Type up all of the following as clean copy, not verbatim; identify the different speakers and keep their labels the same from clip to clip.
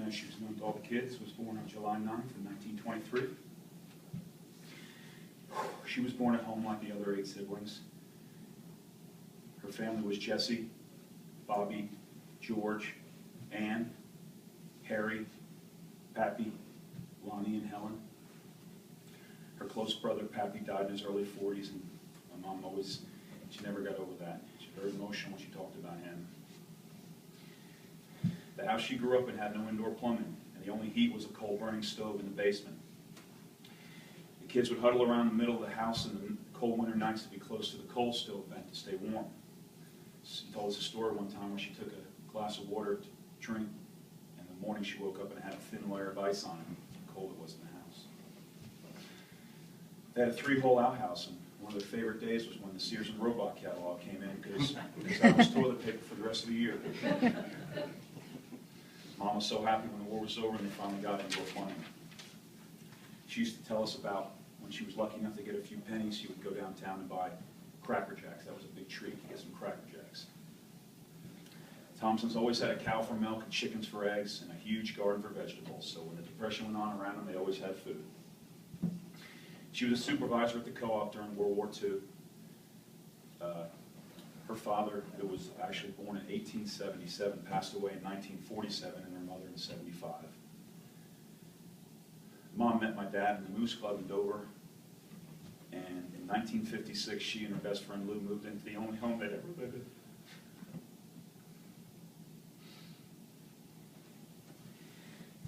Speaker 1: as she was known to all the kids, was born on July 9th in 1923. She was born at home like the other 8 siblings. Her family was Jesse, Bobby, George, Ann, Harry, Pappy, Lonnie, and Helen. Her close brother, Pappy, died in his early 40s, and my mom she never got over that. She was very emotional when she talked about him. The house she grew up in had no indoor plumbing, and the only heat was a coal-burning stove in the basement. The kids would huddle around the middle of the house in the cold winter nights to be close to the coal stove vent to stay warm. She told us a story one time where she took a glass of water to drink, and in the morning she woke up and it had a thin layer of ice on it, how cold it was in the house. They had a 3-hole outhouse, and one of their favorite days was when the Sears and Roebuck catalog came in, because that was toilet paper for the rest of the year. Mom was so happy when the war was over and they finally got indoor plumbing. She used to tell us about when she was lucky enough to get a few pennies, she would go downtown and buy Cracker Jacks. That was a big treat to get some Cracker Jacks. Thompson's always had a cow for milk and chickens for eggs and a huge garden for vegetables, so when the Depression went on around them, they always had food. She was a supervisor at the co-op during World War II. Her father, who was actually born in 1877, passed away in 1947, and her mother in 75. Mom met my dad in the Moose Club in Dover, and in 1956, she and her best friend Lou moved into the only home they'd ever lived in.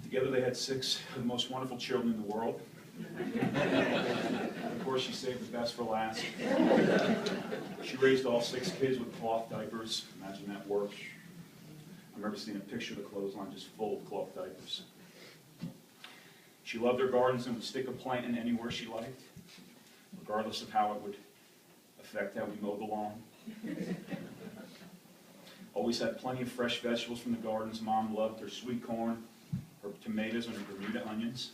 Speaker 1: Together they had 6 of the most wonderful children in the world. Of course, she saved the best for last. She raised all 6 kids with cloth diapers. Imagine that work. I remember seeing a picture of the clothesline just full of cloth diapers. She loved her gardens and would stick a plant in anywhere she liked, regardless of how it would affect how we mowed the lawn. Always had plenty of fresh vegetables from the gardens. Mom loved her sweet corn, her tomatoes, and her Bermuda onions.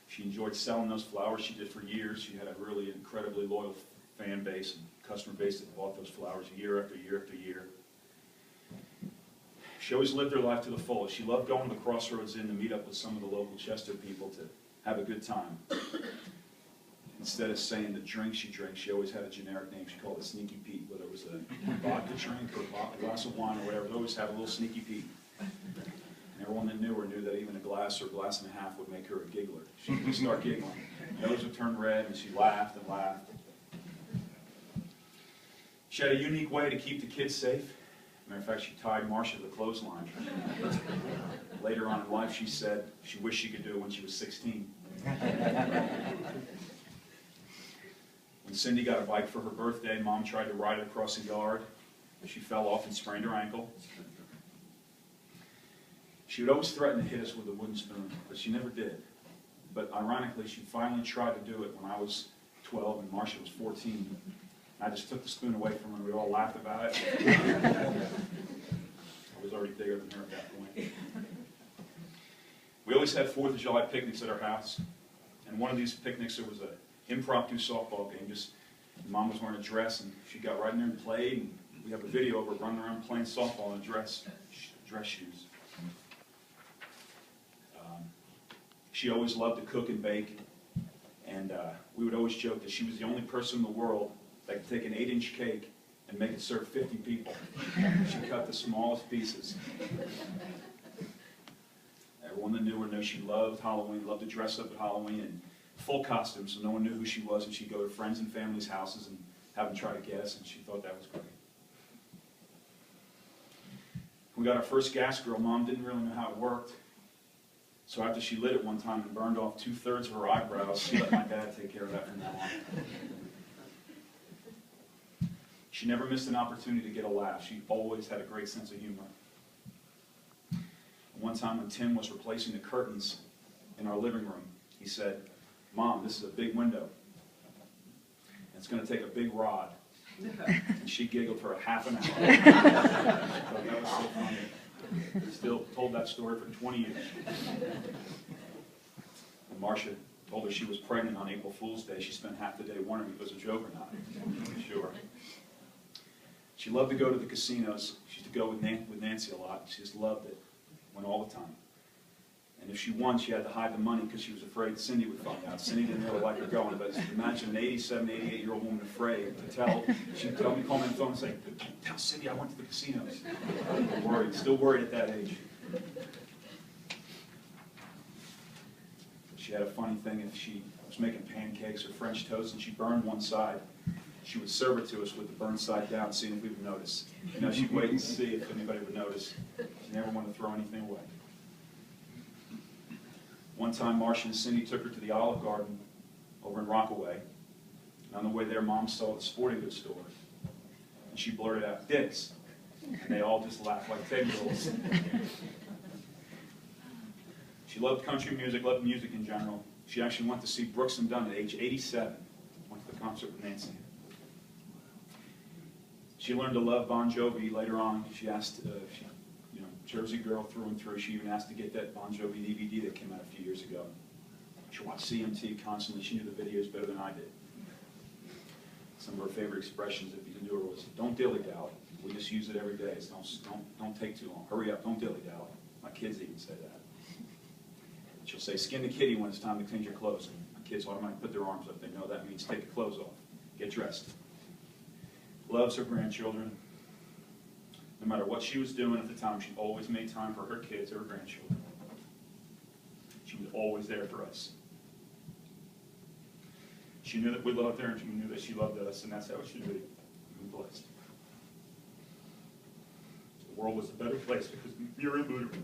Speaker 1: She enjoyed selling those flowers. She did for years. She had a really incredibly loyal fan base and customer base that bought those flowers year after year after year. She always lived her life to the fullest. She loved going to the Crossroads Inn to meet up with some of the local Chester people to have a good time. Instead of saying the drink she drank, she always had a generic name. She called it Sneaky Pete, whether it was a vodka drink or a glass of wine or whatever. They always had a little Sneaky Pete. And everyone that knew her knew that even a glass or a glass and a half would make her a giggler. She would start giggling. Nose would turn red, and she laughed and laughed. She had a unique way to keep the kids safe. Matter of fact, she tied Marcia to the clothesline. Later on in life, she said she wished she could do it when she was 16. When Cindy got a bike for her birthday, Mom tried to ride it across the yard. She fell off and sprained her ankle. She would always threaten to hit us with a wooden spoon, but she never did. But ironically, she finally tried to do it when I was 12 and Marcia was 14. I just took the spoon away from her and we all laughed about it. I was already bigger than her at that point. We always had 4th of July picnics at our house. And one of these picnics, there was an impromptu softball game. Mom was wearing a dress and she got right in there and played. And we have a video of her running around playing softball in dress shoes. She always loved to cook and bake. And we would always joke that she was the only person in the world that could take an 8-inch cake and make it serve 50 people. She cut the smallest pieces. Everyone that knew her knew she loved Halloween, loved to dress up at Halloween in full costume, so no one knew who she was, and she'd go to friends and family's houses and have them try to guess, and she thought that was great. When we got our first gas grill, Mom didn't really know how it worked. So after she lit it one time and burned off 2/3 of her eyebrows, she let my dad take care of that from now on. She never missed an opportunity to get a laugh. She always had a great sense of humor. One time when Tim was replacing the curtains in our living room, he said, "Mom, this is a big window. It's going to take a big rod." And she giggled for a half an hour. I thought that was so funny. I still told that story for 20 years. When Marcia told her she was pregnant on April Fool's Day, she spent half the day wondering if it was a joke or not. I'm sure. She loved to go to the casinos. She used to go with Nancy a lot. She just loved it. went all the time. And if she won, she had to hide the money because she was afraid Cindy would find out. Cindy didn't really like her going, but imagine an 87, 88-year-old woman afraid to tell. She'd tell me, call me on the phone and say, tell Cindy I went to the casinos. Worried, still worried at that age. She had a funny thing. If she was making pancakes or French toast and she burned one side, she would serve it to us with the burned side down, seeing if we would notice. You know, she'd wait and see if anybody would notice. She never wanted to throw anything away. One time, Marcia and Cindy took her to the Olive Garden over in Rockaway. And on the way there, Mom saw the sporting goods store. And she blurted out, "Dick's." And they all just laughed like 10-year-olds. She loved country music, loved music in general. She actually went to see Brooks and Dunn at age 87. Went to the concert with Nancy. She learned to love Bon Jovi later on. She asked, Jersey girl through and through. She even asked to get that Bon Jovi DVD that came out a few years ago. She watched CMT constantly. She knew the videos better than I did. Some of her favorite expressions, if you knew her, was, "Don't dilly-dally." We just use it every day. It's don't take too long. Hurry up, don't dilly-dally. My kids even say that. She'll say, "Skin the kitty when it's time to clean your clothes." And my kids automatically put their arms up. They know that means take your clothes off. Get dressed. Loves her grandchildren. No matter what she was doing at the time, she always made time for her kids or her grandchildren. She was always there for us. She knew that we loved her, and she knew that she loved us, and that's how it should be. We were blessed. The world was a better place because Miriam Buderman